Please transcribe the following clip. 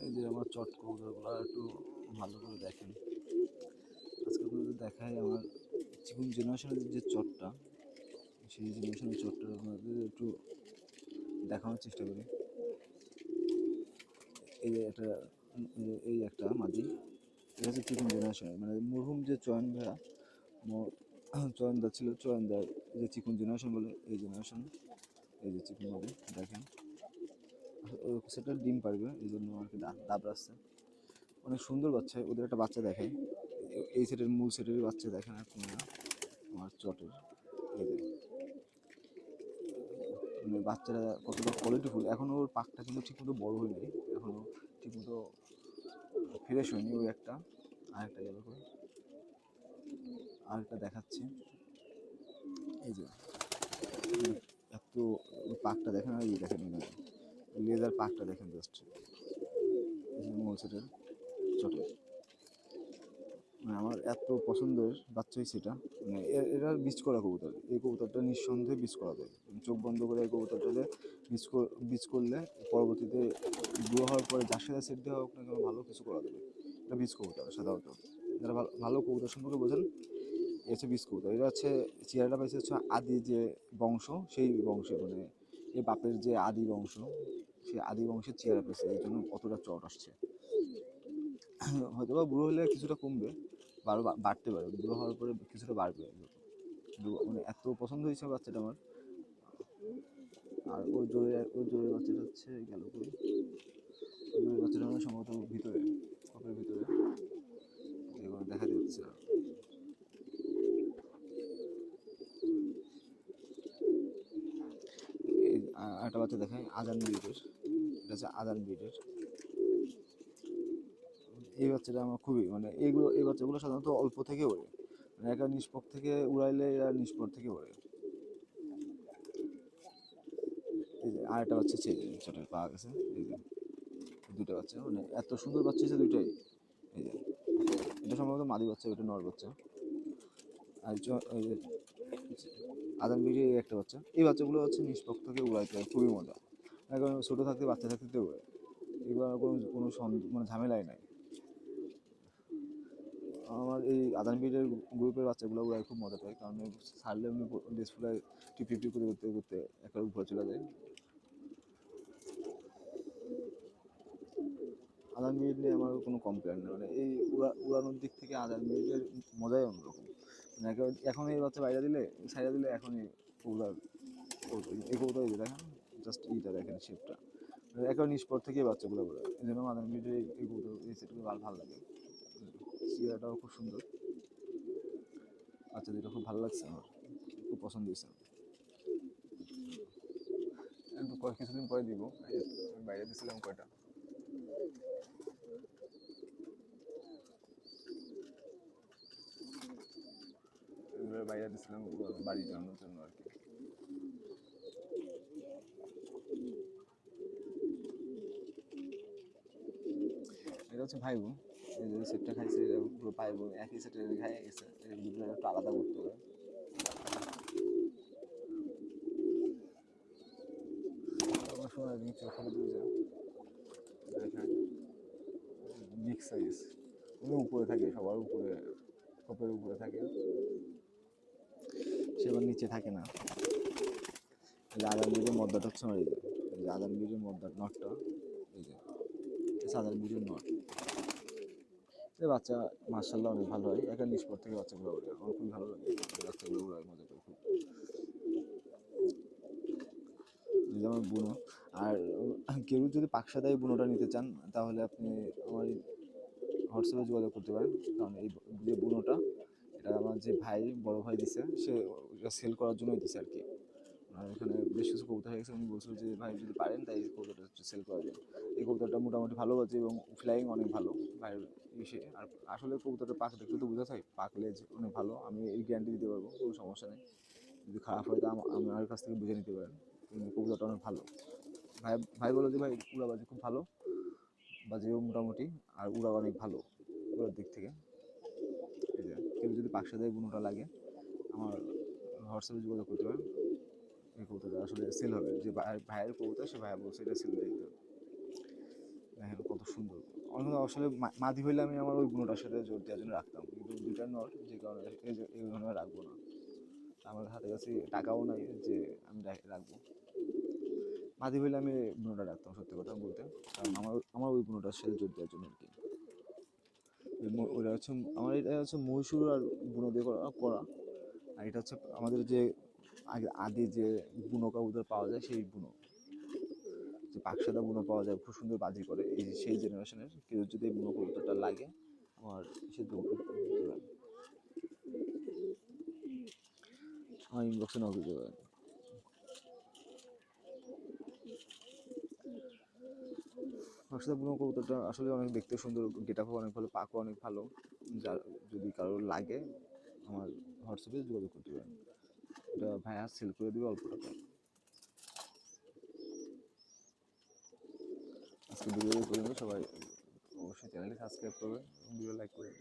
এই যে আমার চট কবুতরগুলো একটু ভালো করে দেখেন। আজকে আপনাদের দেখাই আমার চিকুন জেনারেশনের যে চটটা, সেই জেনারেশনের চটটা আপনাদের একটু দেখানোর চেষ্টা করি। এই যে একটা এই একটা মাদি, এটা হচ্ছে চিকুন জেনারেশনের, মানে মরহুম যে চয়ন ভাইয়া চয়নদা ছিল, চয়নদার যে চিকুন জেনারেশন বলে এই জেনারেশন। এই যে চিকুন মাদি দেখেন, সেটা ডিম পারবে এই জন্য আর কি দাব আসছে। অনেক সুন্দর বাচ্চা, ওদের একটা বাচ্চা দেখায়। এই সেটের মূল সেটের বাচ্চা দেখেন আপনারা আমার চটের। এই যে মানে বাচ্চারা কতটা কোয়ালিটিফুল। এখনও ওর পাকটা কিন্তু ঠিকমতো বড় হয়নি, এখনও ঠিকমতো ফ্রেশ হয়নি। ওই একটা আরেকটা গেল করে আরেকটা দেখাচ্ছি। এই যে এত পাকটা দেখেন, আর এই দেখেন লেজার পাকটা দেখেন জাস্ট। এই যে মূল সেটের চটের, মানে আমার এত পছন্দের বাচ্চাই সেটা। মানে এরা বীজ করা কবুতর, এই কবুতরটা নিঃসন্দেহে বীজ করা যায়। চোখ বন্ধ করে এই কবুতরটাতে বীজ করলে পরবর্তীতে গ্রো হওয়ার পরে যার সাথে সেট দেওয়া হোক না কেন ভালো কিছু করা যাবে। এটা বীজ কবুতর সাধারণত, যারা ভালো কবুতর সম্পর্কে বোঝেন এ হচ্ছে বীজ কবুতর। এটা হচ্ছে চেয়ারটা পাইছে হচ্ছে আদি যে বংশ, সেই বংশে মানে এই বাপের যে আদি বংশ, সেই আদি বংশের চেয়ারা পেয়েছে, এই জন্য অতটা চট আসছে। হয়তো বা বুড়ো হলে কিছুটা কমবে, বাড়তে পারে, বুড়ো হওয়ার পরে কিছুটা বাড়বে। মানে এত পছন্দ হয়েছে বাচ্চাটা আমার। আর ওই জোরের বাচ্চাটা হচ্ছে গেল কই, ওই জোরের বাচ্চাটা মানে সম্ভবত ভিতরে, কপের ভিতরে, এগুলো দেখাতে হচ্ছে না। একটা বাচ্চা দেখায় আজান ব্রিডের, এটা হচ্ছে আজান ব্রিডের। এই বাচ্চাটা আমার খুবই মানে এই বাচ্চাগুলো সাধারণত অল্প থেকে ওড়ে, মানে একটা নিষ্পক থেকে উড়াইলে এরা নিষ্পক থেকে ওড়ে। এই যে আরেকটা বাচ্চা চটের পাওয়া গেছে। এই যে দুটো বাচ্চা, মানে এত সুন্দর বাচ্চা হচ্ছে দুইটাই। এই যে এটা সম্ভবত মাদি বাচ্চা, ওটা নর বাচ্চা। আর এই যে আদান বিড়ি একটা বাচ্চা। এই বাচ্চাগুলো হচ্ছে নিষ্পক্ষ থেকে উড়াইতে হয়, খুবই মজা। এখন ছোটো থাকতে বাচ্চা থাকতে উড়ে, এগুলো কোনো কোনো মানে ঝামেলাই নাই। আমার এই আদান বিড়ির গ্রুপের বাচ্চাগুলো উড়াই খুব মজা পায়, কারণ ছাড়লে এমনি ডিসপ্লে টিপি টিপি করতে করতে করতে একটা উপরে চলে যায়। আদান ব্রিড নিয়ে আমার কোনো কমপ্লেন নেই, মানে এই উড়ানোর দিক থেকে আদান ব্রিডের মজাই অন্যরকম। মানে এখন এই বাচ্চা বাইরে দিলে ছাইড়া দিলে এখনই কবুতর এই কবুতর এই যে দেখেন, জাস্ট এইটা দেখেন শেপটা, মানে একেবারে নিষ্পর থেকে বাচ্চাগুলো বলে। এই জন্য আদান ব্রিডের এই কবুতর এই সেটগুলো ভালো লাগে। সিয়াটাও খুব সুন্দর, বাচ্চা দুটো খুব ভালো লাগছে আমার, খুব পছন্দ হয়েছে। একটু কিছুদিন পরে দিব, বাইরে দিয়েছিলাম কয়টা, এগুলোর বাইরে দিয়েছিলাম বাড়ি জানানোর জন্য আর কি। এটা হচ্ছে ভাই বোন, এই যে সেটটা খাইছে পুরো ভাই বোন একই সেটে খাই গেছে, এই দুটো একটু আলাদা করতে হবে। আমার শোনা নিচে ওখানে দুই যে দেখেন বিগ সাইজ, উনি উপরে থাকে, সবার উপরে, কপের উপরে থাকে, সে আবার নিচে থাকে না। এই যে আদান বীজের মদ্দাটা হচ্ছে আমার, এই যে আদান বীজের মদ্দার নটটা, এই যে আদান বীজের নট। এই বাচ্চা মার্শাল্লাহ অনেক ভালো হয়, একটা নিষ্পর থেকে বাচ্চাগুলো ওড়ে, আমার খুবই ভালো লাগে বাচ্চাগুলো ওড়ায়, মজা করে খুব। যেমন বুনো, আর কেউ যদি পাকসাদাই বুনোটা নিতে চান তাহলে আপনি আমার হোয়াটসঅ্যাপে যোগাযোগ করতে পারেন। কারণ এই যে বুনোটা, এটা আমার যে ভাই বড় ভাই দিছে, সে এটা সেল করার জন্যই দিছে আর কি। আর এখানে বেশ কিছু কবুতর হয়ে গেছে, উনি বলছিল যে ভাই যদি পারেন তাই এই কবুতরটা সেল করা যায়। এই কবুতরটা মোটামুটি ভালো আছে এবং ফ্লাইং অনেক ভালো ভাইয়ের ইসে। আর আসলে কবুতরটা পাক দেখলে তো বোঝা যায়, পাকলে অনেক ভালো, আমি এই গ্যারান্টি দিতে পারবো, কোনো সমস্যা নেই। যদি খারাপ হয় তা আমার কাছ থেকে বুঝে নিতে পারেন। কবুতরটা অনেক ভালো। ভাই ভাই বলো যে ভাই উড়াবাজি খুব ভালো, বাজিও মোটামুটি, আর উড়া অনেক ভালো উড়ার দিক থেকে। এই যে কেউ যদি পাকসাদের বুনোটা লাগে আমার হোয়াটসঅ্যাপে যোগাযোগ করতে পারেন। এই কবুতরটা আসলে সেল হবে, যে ভাইয়ের কবুতর, সে ভাইয়া বলছে এটা সেল দিয়ে দিতে হবে। দেখেন কত কত সুন্দর। অনেক আসলে মাদি হইলে আমি আমার ওই বুনোটার সাথে জোর দেওয়ার জন্য রাখতাম, কিন্তু দুইটা নর, যে কারণে এই ধরনের রাখবো না। আমার হাতে কাছে টাকাও নাই যে আমি রাখবো। মাদি হইলে আমি বুনোটা রাখতাম সত্যি কথা বলতে, কারণ আমার আমার ওই বুনোটার সাথে জোর দেওয়ার জন্য আর কি। ওইটা হচ্ছে আমার, এটা হচ্ছে মহীশূর আর বুনো দিয়ে করা। আর এটা হচ্ছে আমাদের যে আগে আদি যে বুনো কবুতর পাওয়া যায়, সেই বুনো, যে পাকসাদা বুনো পাওয়া যায়, খুব সুন্দর বাজি করে, এই সেই জেনারেশনের কেউ যদি এই বুনো কবুতরটা লাগে আমার সে আমার ইনবক্সে নক দিতে পারেন। পাকসাদা বুনো কবুতরটা আসলে অনেক দেখতে সুন্দর, গেট আপও অনেক ভালো, পাকও অনেক ভালো। যার যদি কারোর লাগে আমার হোয়াটসঅ্যাপে যোগাযোগ করতে পারেন, এটা ভাইয়া সেল করে দেবে অল্প টাকা। আজকে ভিডিও করে সবাই অবশ্যই চ্যানেলটি সাবস্ক্রাইব করবেন এবং ভিডিও লাইক করবেন।